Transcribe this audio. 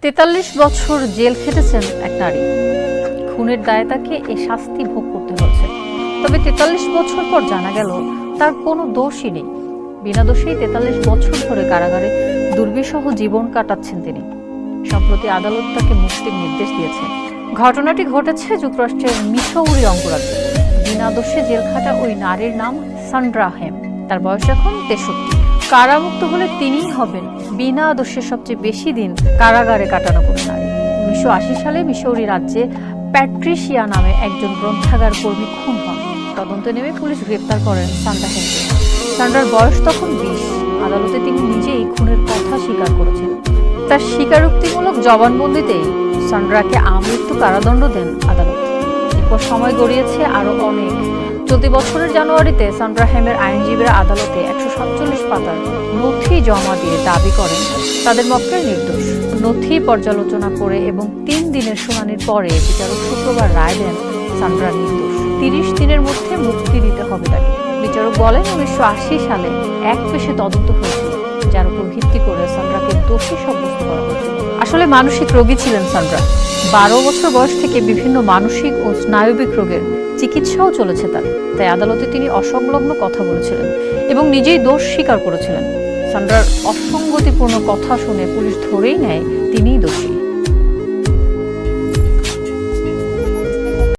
৪৩ বছর জেল খেটেছেন এক নারী। খুনের দায়ে তাকে এই শাস্তি ভোগ করতে হয়েছে। তবে ৪৩ বছর পর জানা গেল তার কোনো দোষই নেই। বিনা দোষেই ৪৩ বছর ধরে কারাগারে দুর্বিষহ জীবন কাটাচ্ছেন তিনি। সম্প্রতি আদালত তাকে মুক্তির নির্দেশ দিয়েছে। ঘটনাটি ঘটেছে যুক্তরাষ্ট্রের মিসৌরি অঙ্গরাজ্যে। বিনা দোষে জেল খাটা ওই নারীর নাম সান্ড্রা হেম। তার বয়স এখন ৬৩। কারামুক্ত হলে তিনিই হবেন বিনা দোষে সবচেয়ে বেশি দিন কারাগারে কাটানো কোনো নারী। ১৯৮০ সালে মিসৌরি রাজ্যে প্যাট্রিশিয়া নামে একজন গ্রন্থাগার কর্মী খুন হন। তদন্তে নেমে পুলিশ গ্রেপ্তার করেন সান্ড্রা হেমকে। সান্ড্রার বয়স তখন ২০। আদালতে তিনি নিজেই খুনের কথা স্বীকার করেছেন। তার স্বীকারোক্তিমূলক জবানবন্দিতেই সান্ড্রাকে আমৃত্যু কারাদণ্ড দেন আদালত। এরপর সময় গড়িয়েছে আরো অনেক। চলতি বছরের জানুয়ারিতে সান্ড্রা হেমের আইনজীবীরা আদালতে ১৪৭ পাতার নথি জমা দিয়ে দাবি করেন তাদের পক্ষে নির্দোষ। নথি পর্যালোচনা করে এবং ৩ দিনের শুনানির পরে বিচারক শুক্রবার রায় দেন সান্ড্রা নির্দোষ। ৩০ দিনের মধ্যে মুক্তি দিতে হবে তাকে। বিচারক বলেন ১৯৮০ সালে এক পেশে তদন্ত হয়েছিল, যার উপর ভিত্তি করে সান্ড্রাকে দোষী সাব্যস্ত করা হয়েছিল। আসলে মানসিক রোগী ছিলেন সান্ড্রা। ১২ বছর বয়স থেকে বিভিন্ন মানসিক ও স্নায়বিক রোগের চিকিৎসাও চলেছে তার। তাই আদালতে তিনি অসংলগ্ন কথা বলেছিলেন এবং নিজেই দোষ স্বীকার করেছিলেন। সান্ড্রার অসঙ্গতিপূর্ণ কথা শুনে পুলিশ ধরেই নেয় তিনিই দোষী।